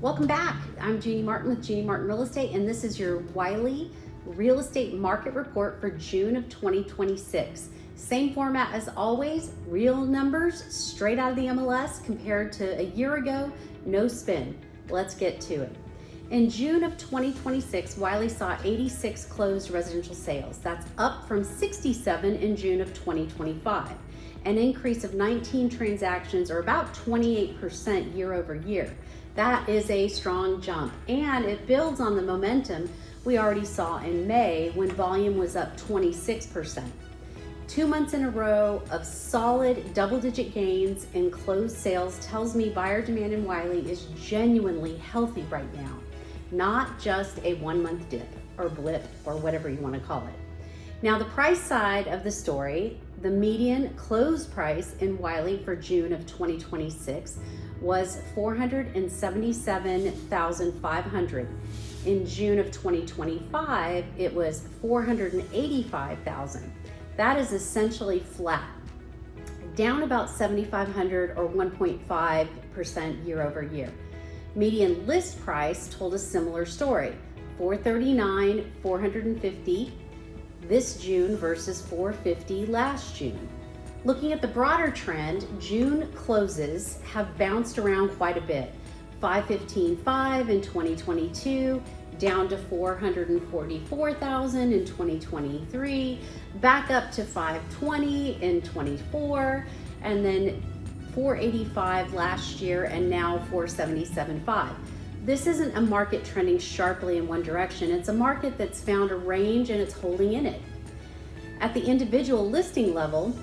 Welcome back. I'm Jeanie Marten with Jeanie Marten Real Estate, and this is your Wylie Real Estate Market Report for June of 2026. Same format as always, real numbers straight out of the MLS compared to a year ago, no spin. Let's get to it. In June of 2026, Wylie saw 86 closed residential sales. That's up from 67 in June of 2025, an increase of 19 transactions, or about 28% year over year. That is a strong jump, and it builds on the momentum we already saw in May when volume was up 26%. 2 months in a row of solid double-digit gains in closed sales tells me buyer demand in Wylie is genuinely healthy right now, not just a 1 month dip or blip or whatever you want to call it. Now, the price side of the story, the median closed price in Wylie for June of 2026 was $477,500. In June of 2025, it was $485,000. That is essentially flat, down about $7,500 or 1.5% year over year. Median list price told a similar story, $439,450 this June versus $450 last June. Looking at the broader trend, June closes have bounced around quite a bit. $515,500 in 2022, down to $444,000 in 2023, back up to $520,000 in 24, and then $485,000 last year, and now $477,500. This isn't a market trending sharply in one direction. It's a market that's found a range and it's holding in it. At the individual listing level,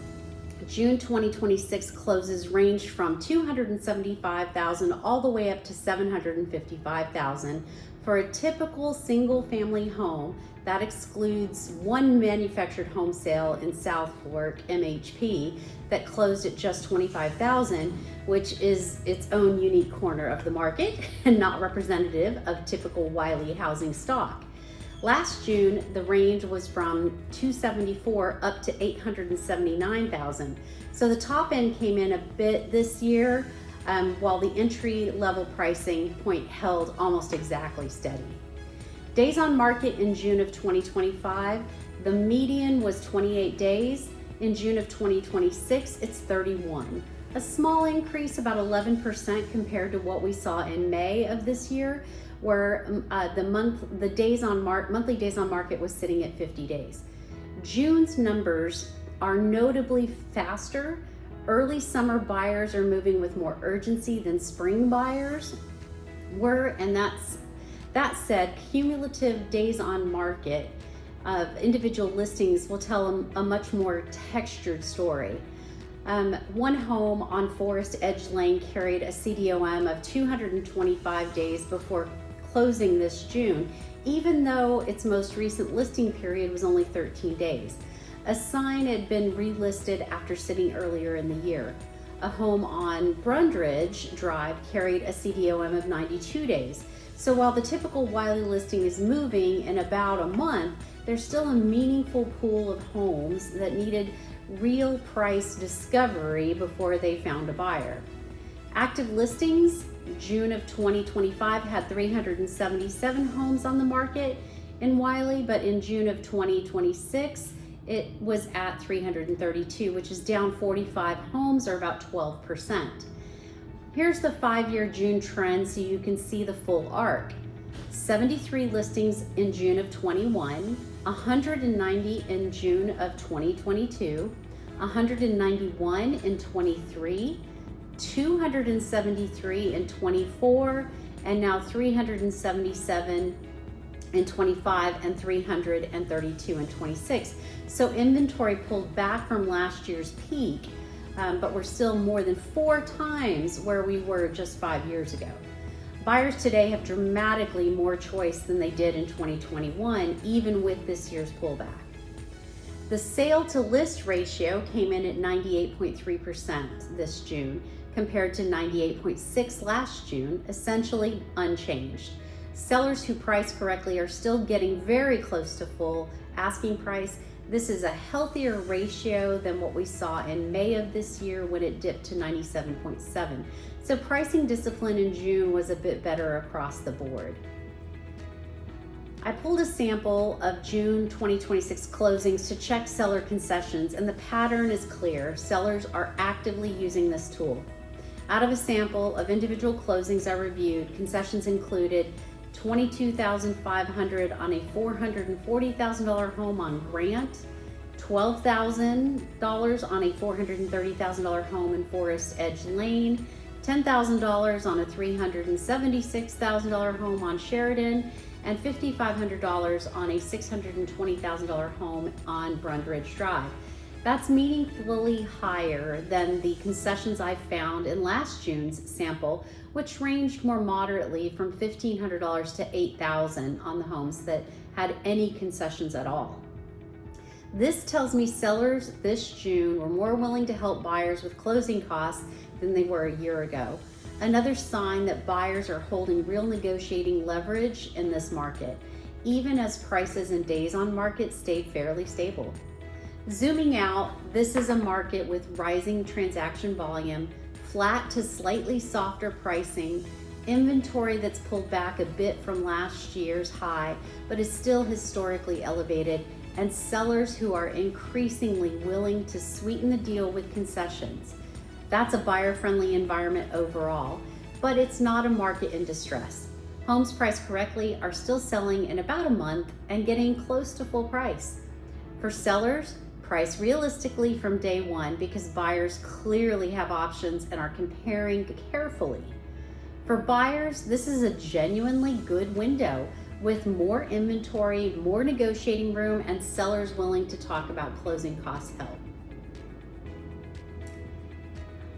June 2026 closes range from $275,000 all the way up to $755,000 for a typical single family home. That excludes one manufactured home sale in South Fork, MHP, that closed at just $25,000, which is its own unique corner of the market and not representative of typical Wylie housing stock. Last June, the range was from $274,000 up to $879,000. So the top end came in a bit this year, while the entry level pricing point held almost exactly steady. Days on market in June of 2025, the median was 28 days. In June of 2026, it's 31. A small increase, about 11% compared to what we saw in May of this year, where monthly days on market was sitting at 50 days. June's numbers are notably faster. Early summer buyers are moving with more urgency than spring buyers were, and that said, cumulative days on market of individual listings will tell a much more textured story. One home on Forest Edge Lane carried a CDOM of 225 days before closing this June, even though its most recent listing period was only 13 days. A sign had been relisted after sitting earlier in the year. A home on Brundridge Drive carried a CDOM of 92 days. So while the typical Wylie listing is moving in about a month, there's still a meaningful pool of homes that needed real price discovery before they found a buyer. Active listings, June of 2025 had 377 homes on the market in Wylie, but in June of 2026, it was at 332, which is down 45 homes, or about 12%. Here's the 5-year June trend so you can see the full arc. 73 listings in June of 21, 190 in June of 2022, 191 in 23, 273 in 24, and now 377 in 25 and 332 in 26. So inventory pulled back from last year's peak, but we're still more than 4 times where we were just 5 years ago. Buyers today have dramatically more choice than they did in 2021, even with this year's pullback. The sale to list ratio came in at 98.3% this June, compared to 98.6% last June, essentially unchanged. Sellers who price correctly are still getting very close to full asking price. This is a healthier ratio than what we saw in May of this year when it dipped to 97.7. So pricing discipline in June was a bit better across the board. I pulled a sample of June 2026 closings to check seller concessions, and the pattern is clear. Sellers are actively using this tool. Out of a sample of individual closings I reviewed, concessions included $22,500 on a $440,000 home on Grant, $12,000 on a $430,000 home in Forest Edge Lane, $10,000 on a $376,000 home on Sheridan, and $5,500 on a $620,000 home on Brundridge Drive. That's meaningfully higher than the concessions I found in last June's sample, which ranged more moderately from $1,500 to $8,000 on the homes that had any concessions at all. This tells me sellers this June were more willing to help buyers with closing costs than they were a year ago. Another sign that buyers are holding real negotiating leverage in this market, even as prices and days on market stayed fairly stable. Zooming out, this is a market with rising transaction volume, flat to slightly softer pricing, inventory that's pulled back a bit from last year's high, but is still historically elevated, and sellers who are increasingly willing to sweeten the deal with concessions. That's a buyer-friendly environment overall, but it's not a market in distress. Homes priced correctly are still selling in about a month and getting close to full price. For sellers, price realistically from day one because buyers clearly have options and are comparing carefully. For buyers, this is a genuinely good window with more inventory, more negotiating room, and sellers willing to talk about closing cost help.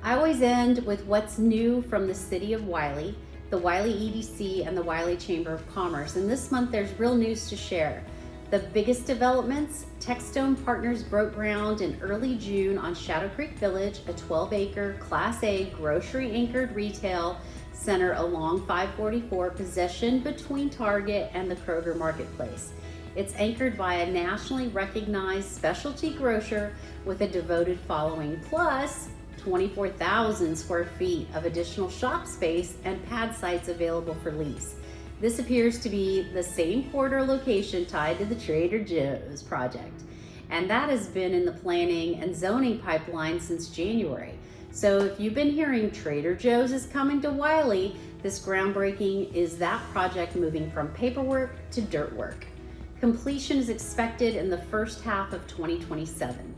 I always end with what's new from the city of Wylie, the Wylie EDC, and the Wylie Chamber of Commerce. And this month there's real news to share. The biggest developments, TexStone Partners broke ground in early June on Shadow Creek Village, a 12-acre Class A grocery-anchored retail center along 544, positioned between Target and the Kroger Marketplace. It's anchored by a nationally recognized specialty grocer with a devoted following, plus 24,000 square feet of additional shop space and pad sites available for lease. This appears to be the same corridor location tied to the Trader Joe's project, and that has been in the planning and zoning pipeline since January. So if you've been hearing Trader Joe's is coming to Wylie, this groundbreaking is that project moving from paperwork to dirt work. Completion is expected in the first half of 2027.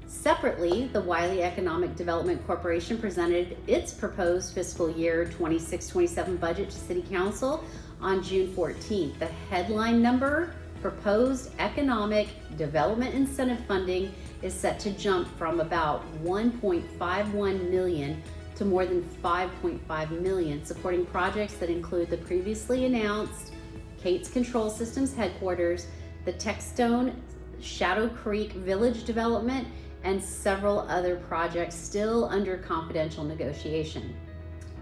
Separately, the Wylie Economic Development Corporation presented its proposed fiscal year 26-27 budget to City Council on June 14th. The headline number, proposed economic development incentive funding, is set to jump from about $1.51 million to more than $5.5 million, supporting projects that include the previously announced Kate's Control Systems headquarters, the TexStone Shadow Creek Village development, and several other projects still under confidential negotiation.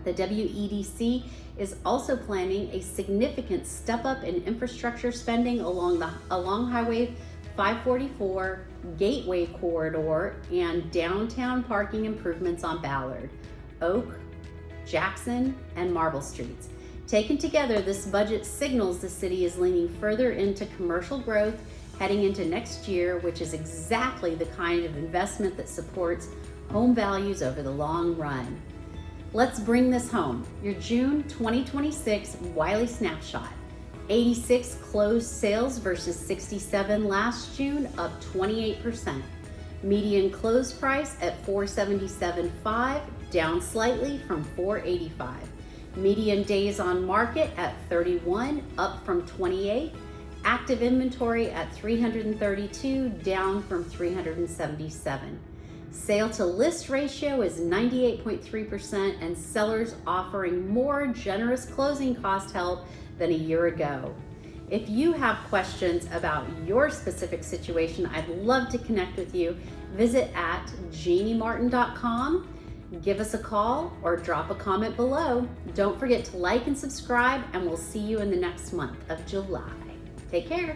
The WEDC is also planning a significant step up in infrastructure spending along Highway 544, Gateway Corridor, and downtown parking improvements on Ballard, Oak, Jackson, and Marble Streets. Taken together, this budget signals the city is leaning further into commercial growth heading into next year, which is exactly the kind of investment that supports home values over the long run. Let's bring this home. Your June 2026 Wylie Snapshot. 86 closed sales versus 67 last June, up 28%. Median close price at $477.5, down slightly from $485. Median days on market at 31, up from 28. Active inventory at 332, down from 377. Sale to list ratio is 98.3%, and sellers offering more generous closing cost help than a year ago. If you have questions about your specific situation, I'd love to connect with you. Visit at JeanieMarten.com, give us a call, or drop a comment below. Don't forget to like and subscribe, and we'll see you in the next month of July. Take care.